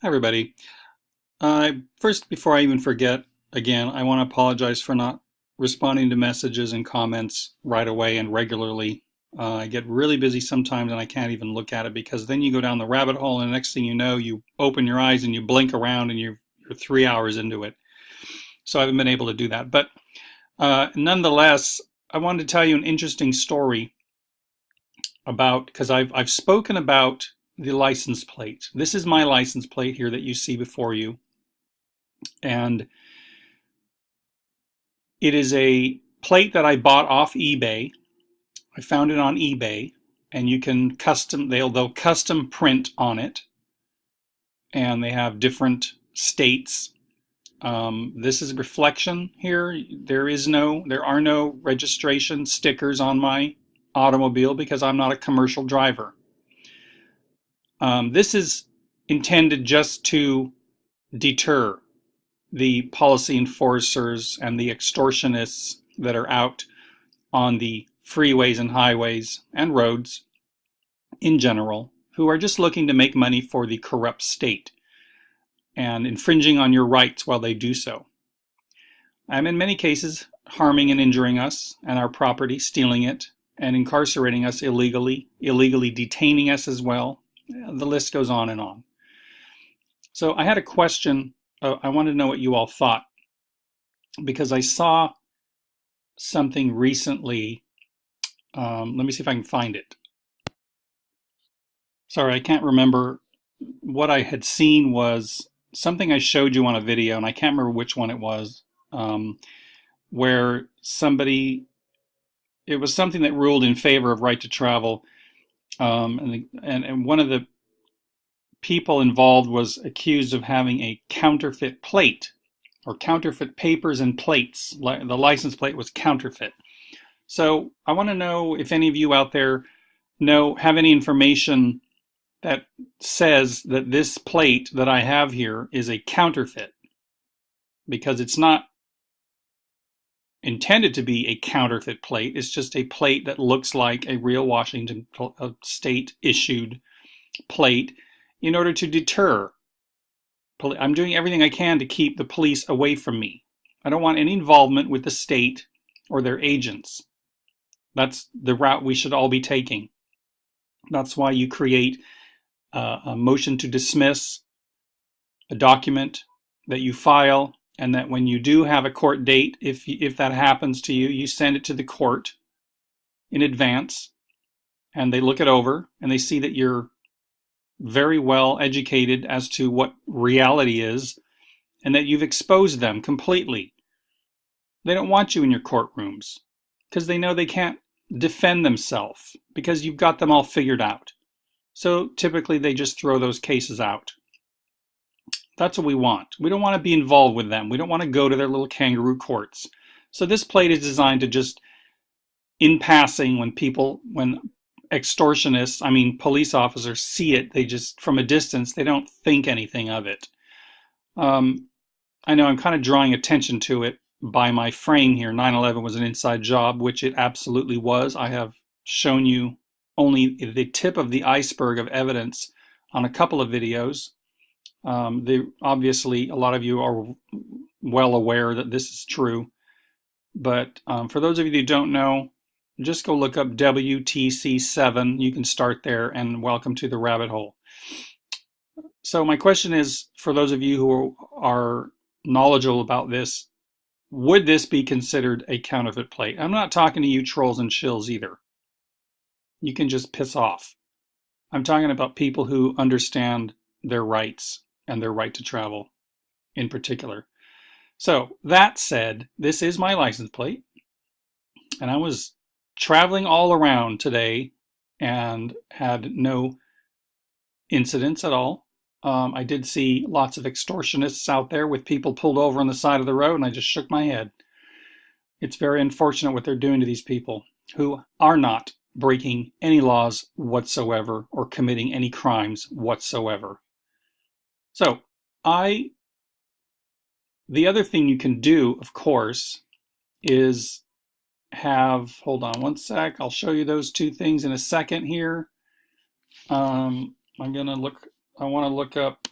Hi, everybody. First, before I even forget, again, I want to apologize for not responding to messages and comments right away and regularly. I get really busy sometimes and I can't even look at it because then you go down the rabbit hole and the next thing you know, you open your eyes and you blink around and you're 3 hours into it. So I haven't been able to do that. But nonetheless, I wanted to tell you an interesting story about, because I've spoken about the license plate. This is my license plate here that you see before you. And it is a plate that I bought off eBay. I found it on eBay, and you can they'll custom print on it, and they have different states. This is reflection here. There are no registration stickers on my automobile because I'm not a commercial driver. This is intended just to deter the policy enforcers and the extortionists that are out on the freeways and highways and roads in general, who are just looking to make money for the corrupt state and infringing on your rights while they do so. And in many cases, harming and injuring us and our property, stealing it, and incarcerating us illegally detaining us as well. The list goes on and on. So I had a question. I wanted to know what you all thought, because I saw something recently. Let me see if I can find it. Sorry, I can't remember. What I had seen was something I showed you on a video, and I can't remember which one it was, where it was something that ruled in favor of right to travel, and one of the people involved was accused of having a counterfeit plate or counterfeit papers and plates. The license plate was counterfeit. So I want to know if any of you out there have any information that says that this plate that I have here is a counterfeit, because it's not intended to be a counterfeit plate. It's just a plate that looks like a real Washington state issued plate in order to deter. I'm doing everything I can to keep the police away from me. I don't want any involvement with the state or their agents. That's the route we should all be taking. That's why you create a motion to dismiss, a document that you file, and that when you do have a court date, if that happens to you, you send it to the court in advance, and they look it over, and they see that you're very well educated as to what reality is, and that you've exposed them completely. They don't want you in your courtrooms because they know they can't defend themselves because you've got them all figured out. So typically they just throw those cases out. That's what we want. We don't want to be involved with them. We don't want to go to their little kangaroo courts. So this plate is designed to just, in passing, when extortionists, police officers see it, they just, from a distance, they don't think anything of it. I know I'm kind of drawing attention to it by my frame here. 9/11 was an inside job, which it absolutely was. I have shown you only the tip of the iceberg of evidence on a couple of videos. Obviously, a lot of you are well aware that this is true. But for those of you who don't know, just go look up WTC7. You can start there, and welcome to the rabbit hole. So my question is, for those of you who are knowledgeable about this, would this be considered a counterfeit plate? I'm not talking to you trolls and shills either. You can just piss off. I'm talking about people who understand their rights and their right to travel in particular. So that said, this is my license plate, and I was traveling all around today and had no incidents at all. I did see lots of extortionists out there with people pulled over on the side of the road, and I just shook my head. It's very unfortunate what they're doing to these people who are not breaking any laws whatsoever or committing any crimes whatsoever. So the other thing you can do, of course, is hold on one sec, I'll show you those two things in a second here. I want to look up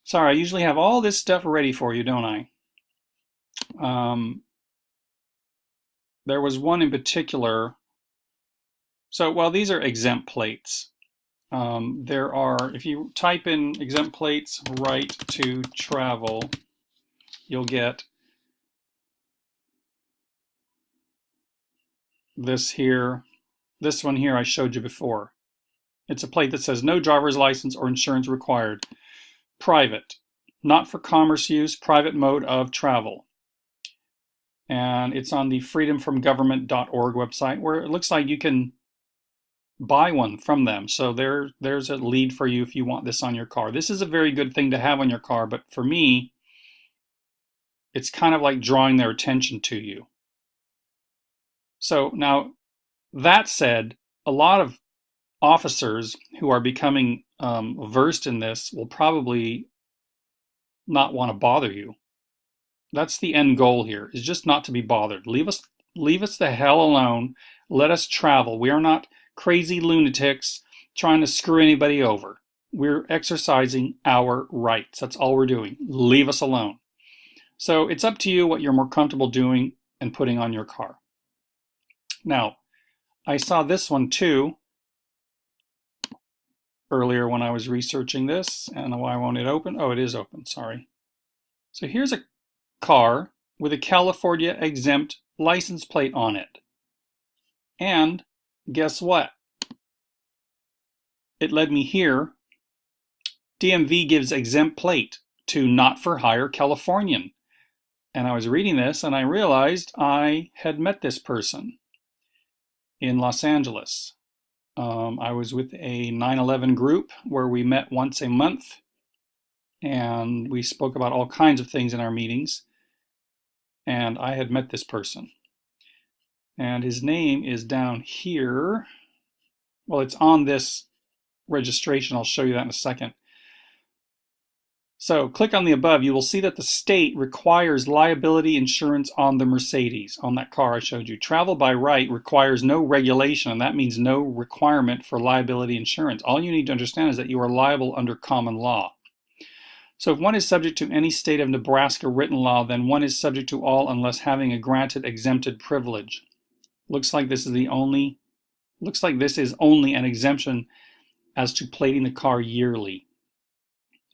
Sorry, I usually have all this stuff ready for you, don't I? There was one in particular. So, well, these are exempt plates. There are, if you type in exempt plates right to travel, you'll get this here. This one here I showed you before. It's a plate that says no driver's license or insurance required. Private, not for commerce use, private mode of travel. And it's on the freedomfromgovernment.org website, where it looks like you can buy one from them. So there's a lead for you if you want this on your car. This is a very good thing to have on your car, but for me, it's kind of like drawing their attention to you. So now, that said, a lot of officers who are becoming versed in this will probably not want to bother you. That's the end goal here, is just not to be bothered. Leave us the hell alone. Let us travel. We are not crazy lunatics trying to screw anybody over. We're exercising our rights. That's all we're doing. Leave us alone. So it's up to you what you're more comfortable doing and putting on your car. Now, I saw this one too earlier when I was researching this. And why won't it open? Oh, it is open, sorry. So here's a car with a California exempt license plate on it. And guess what? It led me here. DMV gives exempt plate to not for hire Californian. And I was reading this and I realized I had met this person in Los Angeles. I was with a 9/11 group where we met once a month and we spoke about all kinds of things in our meetings. And I had met this person. And his name is down here. Well, it's on this registration. I'll show you that in a second. So click on the above. You will see that the state requires liability insurance on the Mercedes, on that car I showed you. Travel by right requires no regulation, and that means no requirement for liability insurance. All you need to understand is that you are liable under common law. So if one is subject to any state of Nebraska written law, then one is subject to all unless having a granted exempted privilege. Looks like this is only an exemption as to plating the car yearly.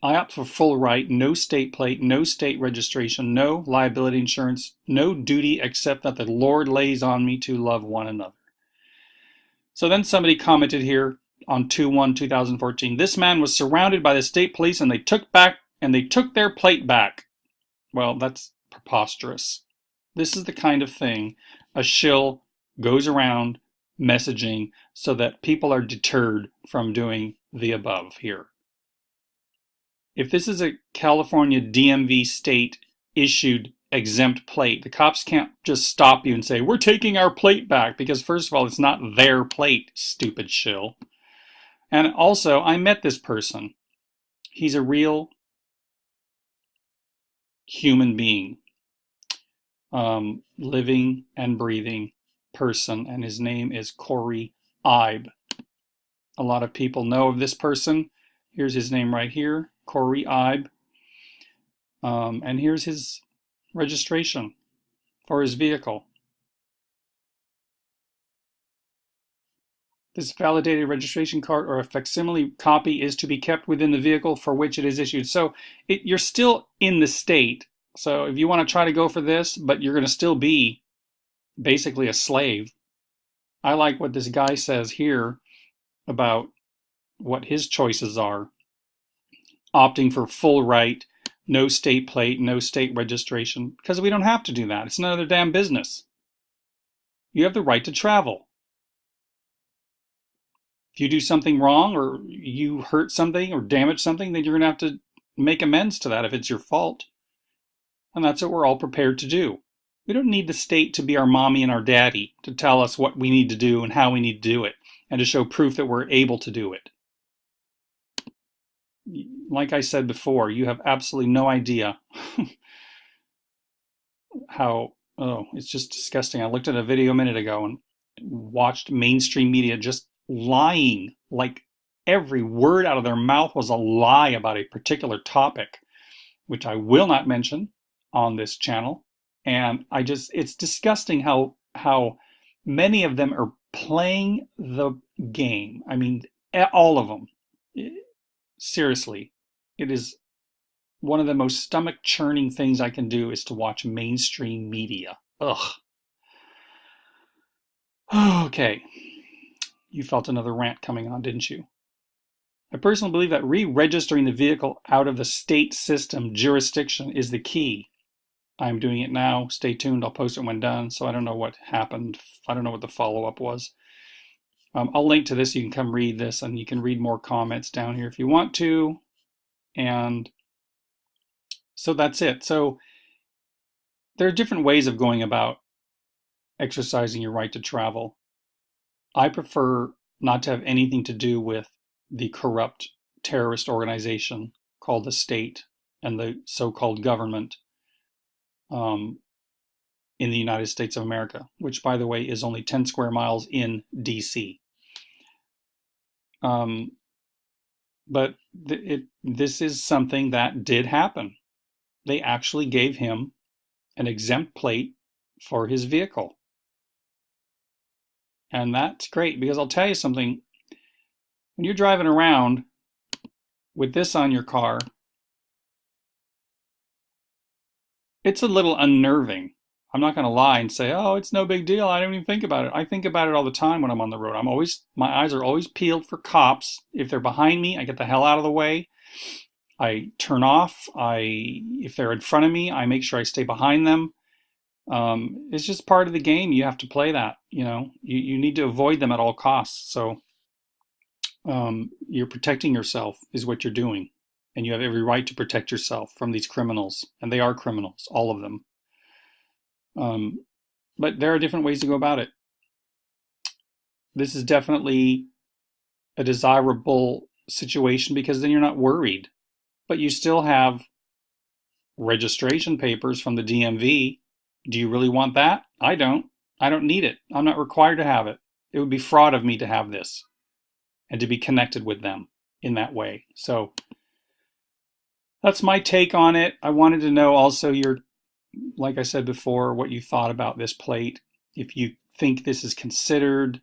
I opt for full right, no state plate, no state registration, no liability insurance, no duty except that the Lord lays on me to love one another. So then somebody commented here on 2/1/2014, this man was surrounded by the state police and they took their plate back. Well, that's preposterous. This is the kind of thing a shill goes around messaging so that people are deterred from doing the above here. If this is a California DMV state issued exempt plate, the cops can't just stop you and say, we're taking our plate back, because first of all, it's not their plate, stupid shill. And also, I met this person. He's a real human being, living and breathing person, and his name is Corey Ibe. A lot of people know of this person. Here's his name right here, Corey Ibe. And here's his registration for his vehicle. This validated registration card or a facsimile copy is to be kept within the vehicle for which it is issued. So you're still in the state. So if you want to try to go for this, but you're going to still be basically a slave. I like what this guy says here about what his choices are. Opting for full right, no state plate, no state registration, because we don't have to do that. It's none of their damn business. You have the right to travel. If you do something wrong or you hurt something or damage something, then you're going to have to make amends to that if it's your fault. And that's what we're all prepared to do. We don't need the state to be our mommy and our daddy to tell us what we need to do and how we need to do it and to show proof that we're able to do it. Like I said before, you have absolutely no idea how, it's just disgusting. I looked at a video a minute ago and watched mainstream media just lying, like every word out of their mouth was a lie about a particular topic. which I will not mention on this channel. And it's disgusting how many of them are playing the game. I mean, all of them. Seriously, it is one of the most stomach churning things I can do is to watch mainstream media. Ugh. Okay. You felt another rant coming on, didn't you? I personally believe that re-registering the vehicle out of the state system jurisdiction is the key. I'm doing it now. Stay tuned. I'll post it when done. So I don't know what happened. I don't know what the follow-up was. I'll link to this. You can come read this, and you can read more comments down here if you want to. And so that's it. So there are different ways of going about exercising your right to travel. I prefer not to have anything to do with the corrupt terrorist organization called the state and the so-called government in the United States of America, which, by the way, is only 10 square miles in D.C. But this is something that did happen. They actually gave him an exempt plate for his vehicle. And that's great, because I'll tell you something. When you're driving around with this on your car, it's a little unnerving. I'm not going to lie and say, oh, it's no big deal. I don't even think about it. I think about it all the time when I'm on the road. My eyes are always peeled for cops. If they're behind me, I get the hell out of the way. I turn off. If they're in front of me, I make sure I stay behind them. It's just part of the game. You have to play that. You need to avoid them at all costs. So you're protecting yourself is what you're doing. And you have every right to protect yourself from these criminals. And they are criminals, all of them. But there are different ways to go about it. This is definitely a desirable situation because then you're not worried. But you still have registration papers from the DMV. Do you really want that? I don't. I don't need it. I'm not required to have it. It would be fraud of me to have this and to be connected with them in that way. So that's my take on it. I wanted to know also like I said before, what you thought about this plate. If you think this is considered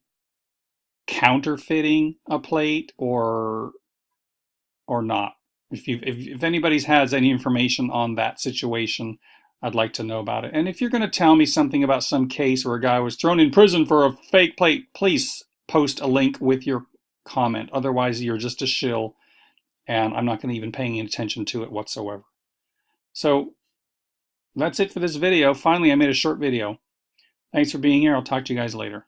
counterfeiting a plate or not. If anybody has any information on that situation, I'd like to know about it. And if you're going to tell me something about some case where a guy was thrown in prison for a fake plate, please post a link with your comment. Otherwise, you're just a shill, and I'm not going to even pay any attention to it whatsoever. So that's it for this video. Finally, I made a short video. Thanks for being here. I'll talk to you guys later.